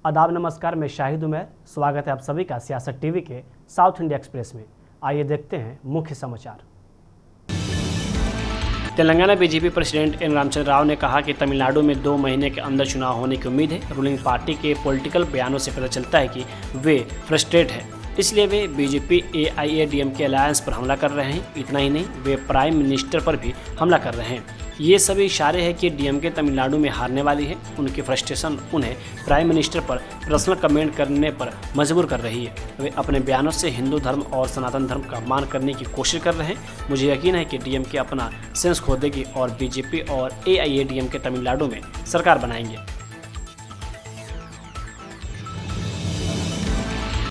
आदाब नमस्कार, मैं शाहिद उमैर। स्वागत है आप सभी का सियासत टीवी के साउथ इंडिया एक्सप्रेस में। आइए देखते हैं मुख्य समाचार। Telangana BJP president N Ramchander Rao ने कहा कि तमिलनाडु में 2 महीने के अंदर चुनाव होने की उम्मीद है। रूलिंग पार्टी के पॉलिटिकल बयानों से पता चलता है कि वे फ्रस्ट्रेट हैं, इसलिए वे बीजेपी AIADMK अलायंस पर हमला कर रहे हैं। इतना ही नहीं, वे प्राइम मिनिस्टर पर भी हमला कर रहे हैं। ये सभी इशारे हैं कि DMK तमिलनाडु में हारने वाली है। उनकी फ्रस्ट्रेशन उन्हें प्राइम मिनिस्टर पर पर्सनल कमेंट करने पर मजबूर कर रही है। वे अपने बयानों से हिंदू धर्म और सनातन धर्म का मान करने की कोशिश कर रहे हैं। मुझे यकीन है कि DMK अपना सेंस खो देगी और बीजेपी और AIADMK तमिलनाडु में सरकार बनाएंगे।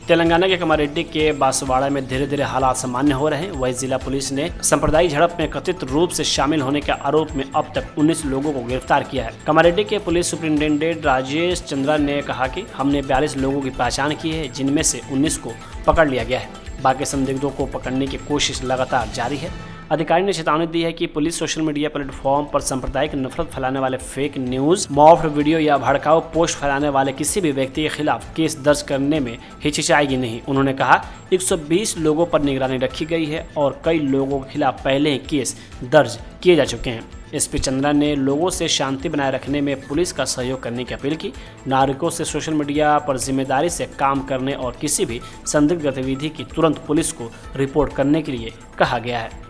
तेलंगाना के कमारेड्डी के बांसवाड़ा में धीरे धीरे हालात सामान्य हो रहे हैं। वही जिला पुलिस ने सांप्रदायिक झड़प में कथित रूप से शामिल होने के आरोप में अब तक 19 लोगों को गिरफ्तार किया है। कमारेड्डी के पुलिस सुपरिंटेंडेंट राजेश चंद्रा ने कहा कि हमने 42 लोगों की पहचान की है, जिनमें से 19 को पकड़ लिया गया है। बाकी संदिग्धों को पकड़ने की कोशिश लगातार जारी है। अधिकारी ने चेतावनी दी है कि पुलिस सोशल मीडिया प्लेटफॉर्म पर सांप्रदायिक नफरत फैलाने वाले फेक न्यूज, मॉर्फ्ड वीडियो या भड़काऊ पोस्ट फैलाने वाले किसी भी व्यक्ति के खिलाफ केस दर्ज करने में हिचकिचाएगी नहीं। उन्होंने कहा 120 लोगों पर निगरानी रखी गई है और कई लोगों के खिलाफ पहले ही केस दर्ज किए जा चुके हैं। SP चंद्रा ने लोगों से शांति बनाए रखने में पुलिस का सहयोग करने की अपील की। नागरिकों से सोशल मीडिया पर जिम्मेदारी से काम करने और किसी भी संदिग्ध गतिविधि की तुरंत पुलिस को रिपोर्ट करने के लिए कहा गया है।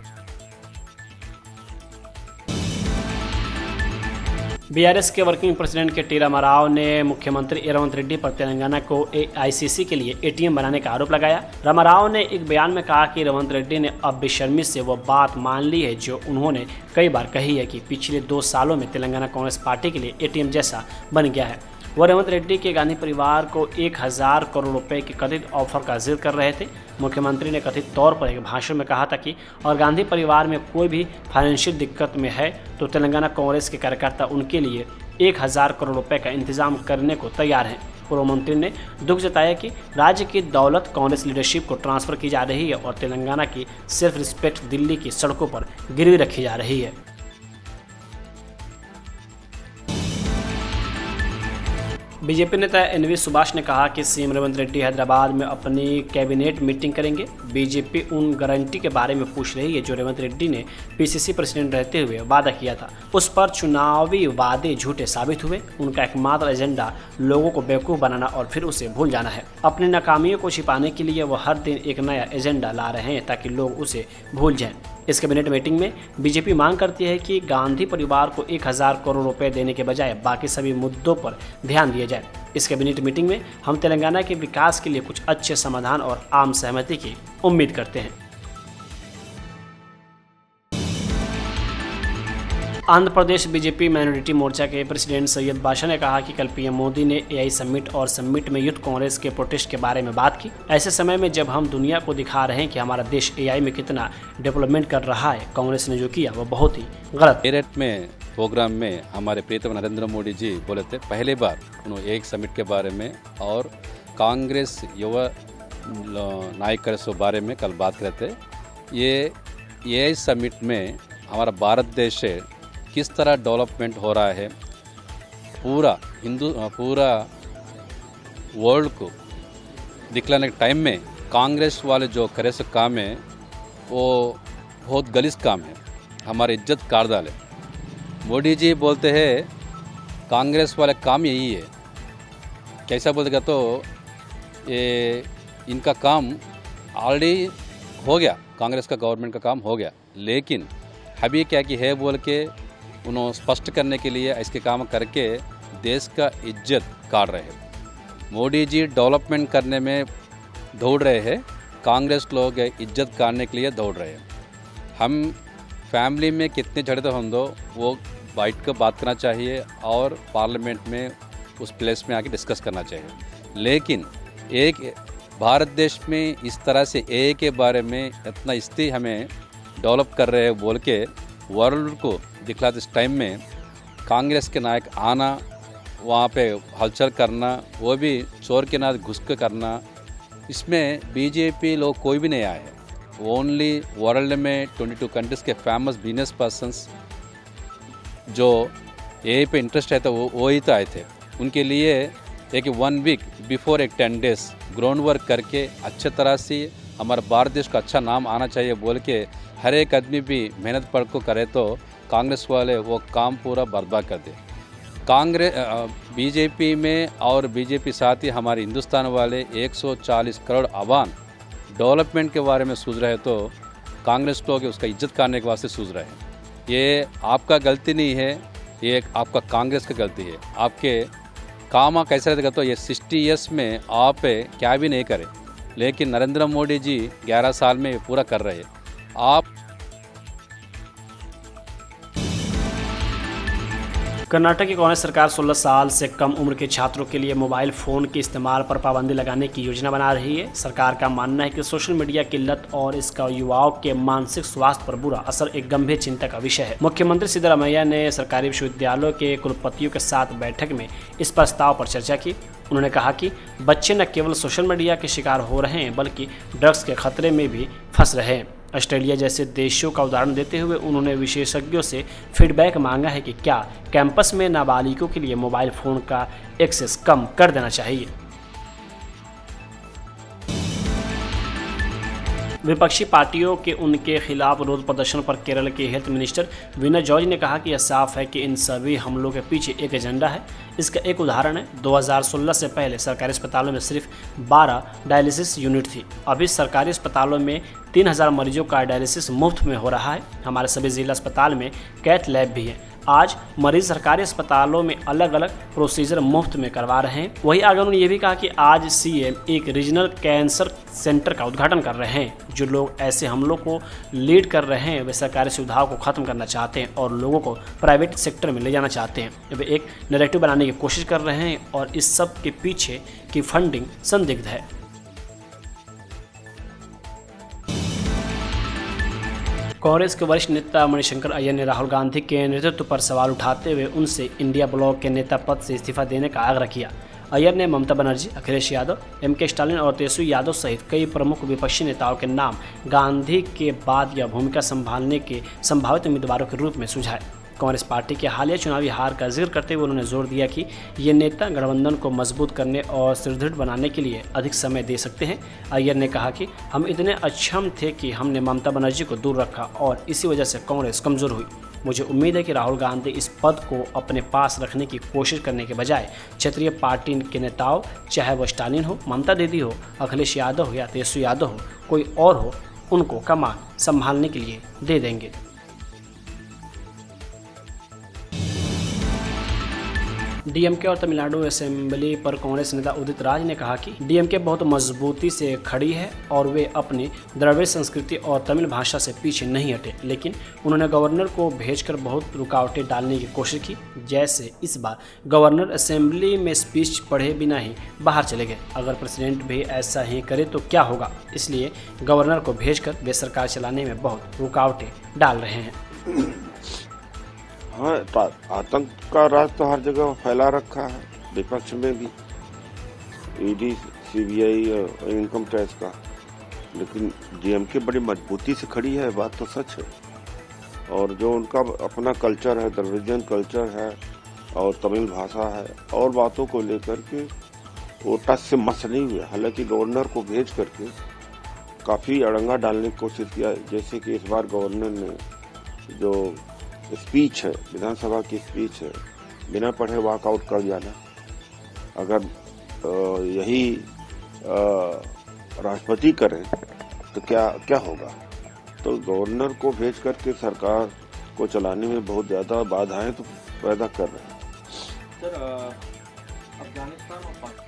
BRS के वर्किंग प्रेसिडेंट के टी रामाराव ने मुख्यमंत्री रेवंत रेड्डी पर तेलंगाना को AICC के लिए ATM बनाने का आरोप लगाया। रामाराव ने एक बयान में कहा कि रेवंत रेड्डी ने अब बेशर्मी से वह बात मान ली है जो उन्होंने कई बार कही है कि पिछले 2 सालों में तेलंगाना कांग्रेस पार्टी के लिए ATM जैसा बन गया है। वह रेवंत रेड्डी के गांधी परिवार को 1000 करोड़ रुपए के कथित ऑफर का जिक्र कर रहे थे। मुख्यमंत्री ने कथित तौर पर एक भाषण में कहा था कि और गांधी परिवार में कोई भी फाइनेंशियल दिक्कत में है तो तेलंगाना कांग्रेस के कार्यकर्ता उनके लिए 1000 करोड़ रुपए का इंतजाम करने को तैयार हैं। पूर्व मंत्री ने दुख जताया कि राज्य की दौलत कांग्रेस लीडरशिप को ट्रांसफर की जा रही है और तेलंगाना की सेल्फ रिस्पेक्ट दिल्ली की सड़कों पर गिरवी रखी जा रही है। बीजेपी नेता NV सुभाष ने कहा कि CM रेवंत रेड्डी हैदराबाद में अपनी कैबिनेट मीटिंग करेंगे। बीजेपी उन गारंटी के बारे में पूछ रही है जो रेवंत रेड्डी ने PCC प्रेसिडेंट रहते हुए वादा किया था। उस पर चुनावी वादे झूठे साबित हुए। उनका एकमात्र एजेंडा लोगों को बेवकूफ़ बनाना और फिर उसे भूल जाना है। अपनी नाकामियों को छिपाने के लिए वो हर दिन एक नया एजेंडा ला रहे हैं ताकि लोग उसे भूल जाएं। इस कैबिनेट मीटिंग में बीजेपी मांग करती है कि गांधी परिवार को 1000 करोड़ रुपए देने के बजाय बाकी सभी मुद्दों पर ध्यान दिया जाए। इस कैबिनेट मीटिंग में हम तेलंगाना के विकास के लिए कुछ अच्छे समाधान और आम सहमति की उम्मीद करते हैं। आंध्र प्रदेश बीजेपी माइनॉरिटी मोर्चा के प्रेसिडेंट सैयद बादशाह ने कहा कि कल PM मोदी ने AI समिट और समिट में यूथ कांग्रेस के प्रोटेस्ट के बारे में बात की। ऐसे समय में जब हम दुनिया को दिखा रहे हैं कि हमारा देश AI में कितना डेवलपमेंट कर रहा है, कांग्रेस ने जो किया वो बहुत ही गलत। मेरठ में प्रोग्राम में हमारे प्रीतम नरेंद्र मोदी जी बोले थे, पहली बार उन्होंने एक समिट के बारे में और कांग्रेस युवा नायकों के बारे में कल बात करे थे। ये AI समिट में हमारा भारत देश से किस तरह डेवलपमेंट हो रहा है, पूरा वर्ल्ड को दिखलाने के टाइम में कांग्रेस वाले जो करे से काम है वो बहुत गलीज काम है, हमारी इज्जत काट डाले। मोदी जी बोलते हैं कांग्रेस वाले काम यही है। कैसा बोलेगा तो ये इनका काम ऑलरेडी हो गया, कांग्रेस का गवर्नमेंट का काम हो गया, लेकिन अभी क्या की है बोल के उन्होंने स्पष्ट करने के लिए इसके काम करके देश का इज्जत काट रहे हैं। मोदी जी डेवलपमेंट करने में दौड़ रहे हैं, कांग्रेस लोग इज्जत काटने के लिए दौड़ रहे हैं। हम फैमिली में कितने झड़ते हों वो बैठ कर बात करना चाहिए और पार्लियामेंट में उस प्लेस में आके डिस्कस करना चाहिए। लेकिन एक भारत देश में इस तरह से AA के बारे में इतना स्थिति हमें डेवलप कर रहे हैं बोल के वर्ल्ड को दिखलाते इस टाइम में कांग्रेस के नायक आना, वहाँ पे हलचल करना, वो भी चोर के नाथ घुस के करना, इसमें बीजेपी लोग कोई भी नहीं आए हैं। ओनली वर्ल्ड में 22 कंट्रीज़ के फेमस बिजनेस पर्सन्स जो AA पे इंटरेस्ट है तो वो ही तो आए थे। उनके लिए लेकिन 1 वीक बिफोर एक 10 डेज ग्राउंड वर्क करके अच्छे तरह से हमारे भारत देश का अच्छा नाम आना चाहिए बोल के हर एक आदमी भी मेहनत पढ़ को करे तो कांग्रेस वाले वो काम पूरा बर्बाद कर दे। बीजेपी में और बीजेपी साथ ही हमारे हिंदुस्तान वाले 140 करोड़ आवाम डेवलपमेंट के बारे में सोच रहे तो कांग्रेस लोग उसका इज्जत करने के वास्ते सोच रहे हैं। ये आपका गलती नहीं है, ये आपका कांग्रेस की गलती है। आपके काम कैसे रहेगा तो ये 60 ईयर्स में आप क्या भी नहीं करें, लेकिन नरेंद्र मोदी जी 11 साल में पूरा कर रहे हैं। आप कर्नाटक की कांग्रेस सरकार 16 साल से कम उम्र के छात्रों के लिए मोबाइल फ़ोन के इस्तेमाल पर पाबंदी लगाने की योजना बना रही है। सरकार का मानना है कि सोशल मीडिया की लत और इसका युवाओं के मानसिक स्वास्थ्य पर बुरा असर एक गंभीर चिंता का विषय है। मुख्यमंत्री सिद्धरामैया ने सरकारी विश्वविद्यालयों के कुलपतियों के साथ बैठक में इस प्रस्ताव पर चर्चा की। उन्होंने कहा कि बच्चे न केवल सोशल मीडिया के शिकार हो रहे हैं बल्कि ड्रग्स के खतरे में भी फंस रहे हैं। ऑस्ट्रेलिया जैसे देशों का उदाहरण देते हुए उन्होंने विशेषज्ञों से फीडबैक मांगा है कि क्या कैंपस में नाबालिगों के लिए मोबाइल फ़ोन का एक्सेस कम कर देना चाहिए। विपक्षी पार्टियों के उनके खिलाफ विरोध प्रदर्शन पर केरल के हेल्थ मिनिस्टर वीना जॉर्ज ने कहा कि यह साफ है कि इन सभी हमलों के पीछे एक एजेंडा है। इसका एक उदाहरण है 2016 से पहले सरकारी अस्पतालों में सिर्फ 12 डायलिसिस यूनिट थी। अभी सरकारी अस्पतालों में 3000 मरीजों का डायलिसिस मुफ्त में हो रहा है। हमारे सभी जिला अस्पताल में कैथ लैब भी है। आज मरीज सरकारी अस्पतालों में अलग अलग प्रोसीजर मुफ्त में करवा रहे हैं। वहीं आगे उन्होंने ये भी कहा कि आज सीएम एक रीजनल कैंसर सेंटर का उद्घाटन कर रहे हैं। जो लोग ऐसे हमलों को लीड कर रहे हैं वे सरकारी सुविधाओं को ख़त्म करना चाहते हैं और लोगों को प्राइवेट सेक्टर में ले जाना चाहते हैं। वे एक नैरेटिव बनाने की कोशिश कर रहे हैं और इस सब के पीछे की फंडिंग संदिग्ध है। कांग्रेस के वरिष्ठ नेता मणिशंकर अय्यर ने राहुल गांधी के नेतृत्व पर सवाल उठाते हुए उनसे इंडिया ब्लॉक के नेता पद से इस्तीफा देने का आग्रह किया। अय्यर ने ममता बनर्जी, अखिलेश यादव, एमके स्टालिन और तेजस्वी यादव सहित कई प्रमुख विपक्षी नेताओं के नाम गांधी के बाद यह भूमिका संभालने के संभावित उम्मीदवारों के रूप में सुझाए। कांग्रेस पार्टी के हालिया चुनावी हार का जिक्र करते हुए उन्होंने जोर दिया कि ये नेता गठबंधन को मजबूत करने और सुदृढ़ बनाने के लिए अधिक समय दे सकते हैं। अय्यर ने कहा कि हम इतने अक्षम थे कि हमने ममता बनर्जी को दूर रखा और इसी वजह से कांग्रेस कमज़ोर हुई। मुझे उम्मीद है कि राहुल गांधी इस पद को अपने पास रखने की कोशिश करने के बजाय क्षेत्रीय पार्टी के नेताओं, चाहे वह स्टालिन हो, ममता दीदी हो, अखिलेश यादव हो या तेजस्वी यादव हो, कोई और हो, उनको कमान संभालने के लिए दे देंगे। डीएमके और तमिलनाडु असेंबली पर कांग्रेस नेता उदित राज ने कहा कि डीएमके बहुत मजबूती से खड़ी है और वे अपनी द्रविड़ संस्कृति और तमिल भाषा से पीछे नहीं हटे। लेकिन उन्होंने गवर्नर को भेजकर बहुत रुकावटें डालने की कोशिश की। जैसे इस बार गवर्नर असेंबली में स्पीच पढ़े बिना ही बाहर चले गए। अगर प्रेसिडेंट भी ऐसा ही करे तो क्या होगा, इसलिए गवर्नर को भेजकर वे सरकार चलाने में बहुत रुकावटें डाल रहे हैं। हाँ, आतंक का राज तो हर जगह फैला रखा है, विपक्ष में भी, ईडी, सीबीआई और इनकम टैक्स का। लेकिन डीएमके बड़ी मजबूती से खड़ी है, बात तो सच है। और जो उनका अपना कल्चर है, द्रविडियन कल्चर है और तमिल भाषा है और बातों को लेकर के वो टच से मस नहीं हुए। हालांकि गवर्नर को भेज करके काफ़ी अड़ंगा डालने की कोशिश किया। जैसे कि इस बार गवर्नर ने जो स्पीच है, विधानसभा की स्पीच है, बिना पढ़े वॉकआउट कर जाना। अगर यही राष्ट्रपति करें तो क्या होगा। तो गवर्नर को भेज करके सरकार को चलाने में बहुत ज़्यादा बाधाएं तो पैदा कर रहे हैं। सर, अफगानिस्तान और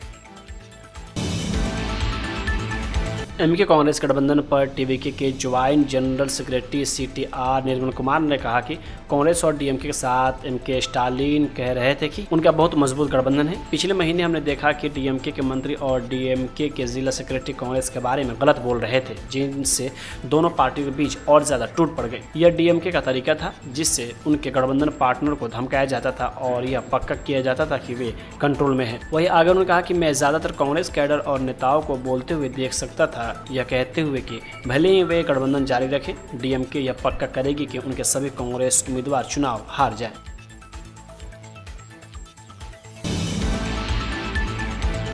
एमके कांग्रेस गठबंधन पर टीवीके के joint general secretary CTR Nirmal Kumar ने कहा कि कांग्रेस और डीएमके के साथ एमके स्टालिन कह रहे थे कि उनका बहुत मजबूत गठबंधन है। पिछले महीने हमने देखा कि डीएमके के मंत्री और डीएमके के जिला सेक्रेटरी कांग्रेस के बारे में गलत बोल रहे थे, जिनसे दोनों पार्टियों के बीच और ज्यादा टूट पड़ गई। यह डीएमके का तरीका था जिससे उनके गठबंधन पार्टनर को धमकाया जाता था और यह पक्का किया जाता था कि वे कंट्रोल में है। वहीं आगे उन्होंने कहा कि मैं ज्यादातर कांग्रेस कैडर और नेताओं को बोलते हुए देख सकता था, यह कहते हुए कि भले ही वे गठबंधन जारी रखें, डीएमके यह पक्का करेगी कि उनके सभी कांग्रेस उम्मीदवार चुनाव हार जाएं।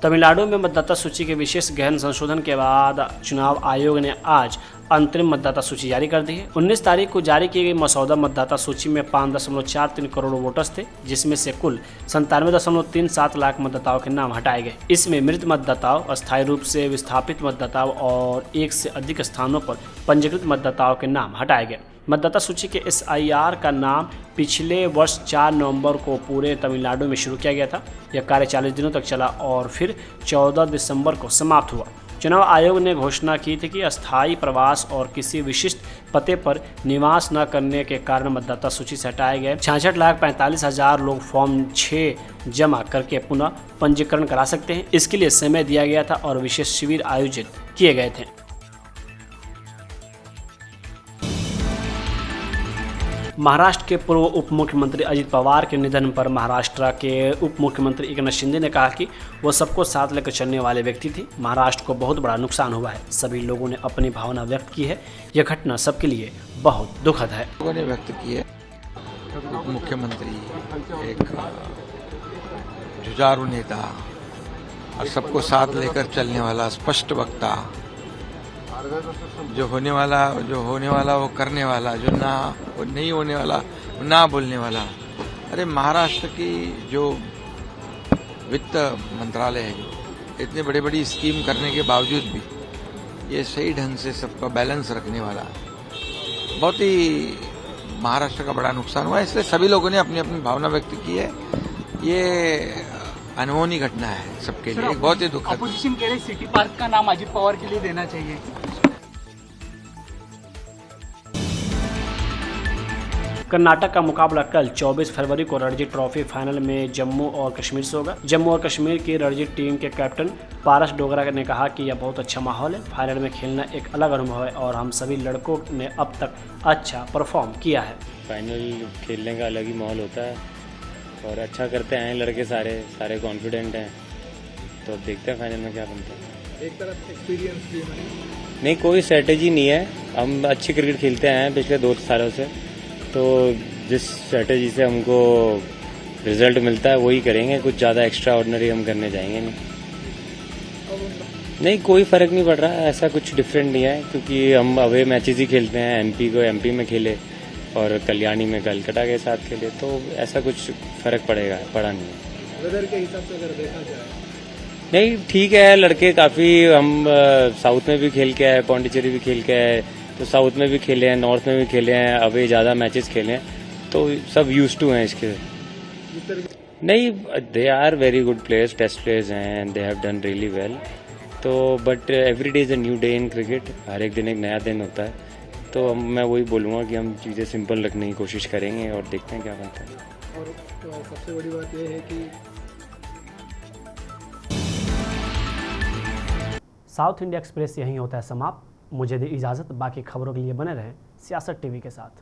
तमिलनाडु में मतदाता सूची के विशेष गहन संशोधन के बाद चुनाव आयोग ने आज अंतरिम मतदाता सूची जारी कर दी है। 19 तारीख को जारी की गई मसौदा मतदाता सूची में 5.43 करोड़ वोटर्स थे, जिसमें से कुल 97.37 लाख मतदाताओं के नाम हटाए गए। इसमें मृत मतदाताओं, अस्थायी रूप से विस्थापित मतदाताओं और एक से अधिक स्थानों पर पंजीकृत मतदाताओं के नाम हटाए गए। मतदाता सूची के SIR का नाम पिछले वर्ष 4 नवंबर को पूरे तमिलनाडु में शुरू किया गया था। यह कार्य 40 दिनों तक चला और फिर 14 दिसंबर को समाप्त हुआ। चुनाव आयोग ने घोषणा की थी कि अस्थायी प्रवास और किसी विशिष्ट पते पर निवास न करने के कारण मतदाता सूची से हटाए गए 66,45,000 लोग फॉर्म 6 जमा करके पुनः पंजीकरण करा सकते हैं। इसके लिए समय दिया गया था और विशेष शिविर आयोजित किए गए थे। महाराष्ट्र के पूर्व उप मुख्यमंत्री अजित पवार के निधन पर महाराष्ट्र के उप मुख्यमंत्री एकनाथ शिंदे ने कहा कि वो सबको साथ लेकर चलने वाले व्यक्ति थे। महाराष्ट्र को बहुत बड़ा नुकसान हुआ है, सभी लोगों ने अपनी भावना व्यक्त की है। यह घटना सबके लिए बहुत दुखद है। लोगों ने व्यक्त की है। उप मुख्यमंत्री, एक जुझारू नेता और सबको साथ लेकर चलने वाला स्पष्ट वक्ता, जो होने वाला वो करने वाला, जो नहीं होने वाला वो ना बोलने वाला। अरे महाराष्ट्र की जो वित्त मंत्रालय है, जो इतने बड़ी स्कीम करने के बावजूद भी ये सही ढंग से सबका बैलेंस रखने वाला, बहुत ही महाराष्ट्र का बड़ा नुकसान हुआ। इसलिए सभी लोगों ने अपनी अपनी भावना व्यक्त की है। ये अनहोनी घटना है सबके लिए, बहुत ही दुखद। अपोजिशन कह रही सिटी पार्क का नाम अजित पवार के लिए देना चाहिए। कर्नाटक का मुकाबला कल 24 फरवरी को रणजी ट्रॉफी फाइनल में जम्मू और कश्मीर से होगा। जम्मू और कश्मीर की रणजी टीम के कैप्टन पारस डोगरा ने कहा कि यह बहुत अच्छा माहौल है, फाइनल में खेलना एक अलग अनुभव है और हम सभी लड़कों ने अब तक अच्छा परफॉर्म किया है। फाइनल खेलने का अलग ही माहौल होता है और अच्छा करते हैं लड़के, सारे कॉन्फिडेंट हैं। तो अब देखते हैं फाइनल में क्या बनता है। एक तरफ एक्सपीरियंस भी नहीं, कोई स्ट्रेटेजी नहीं है। हम अच्छी क्रिकेट खेलते हैं पिछले 2 सालों से, तो जिस स्ट्रेटेजी से हमको रिजल्ट मिलता है वही करेंगे। कुछ ज़्यादा एक्स्ट्रा ऑर्डिनरी हम करने जाएंगे नहीं, कोई फ़र्क नहीं पड़ रहा है। ऐसा कुछ डिफरेंट नहीं है क्योंकि हम अवे मैचेस ही खेलते हैं। एमपी में खेले और कल्याणी में कलकत्ता के साथ खेले, तो ऐसा कुछ फ़र्क पड़ा नहीं है। वेदर के हिसाब से अगर देखा जाए नहीं, ठीक है। लड़के काफ़ी, हम साउथ में भी खेल के आए, पौंडीचेरी भी खेल के आए, तो साउथ में भी खेले हैं, नॉर्थ में भी खेले हैं, अभी ज़्यादा मैचेस खेले हैं, तो सब यूज्ड टू हैं इसके। नहीं, they are very good players, test players हैं and they have done really well. तो but every day is a new day in cricket, हर एक दिन एक नया दिन होता है। तो मैं वही बोलूँगा कि हम चीज़ें सिंपल रखने की कोशिश करेंगे और देखते हैं क्या बनता है। और सबसे बड़ी बात यह है कि साउथ इंडिया एक्सप्रेस यहीं होता है समाप्त। मुझे दी इजाज़त, बाकी खबरों के लिए बने रहें सियासत टीवी के साथ।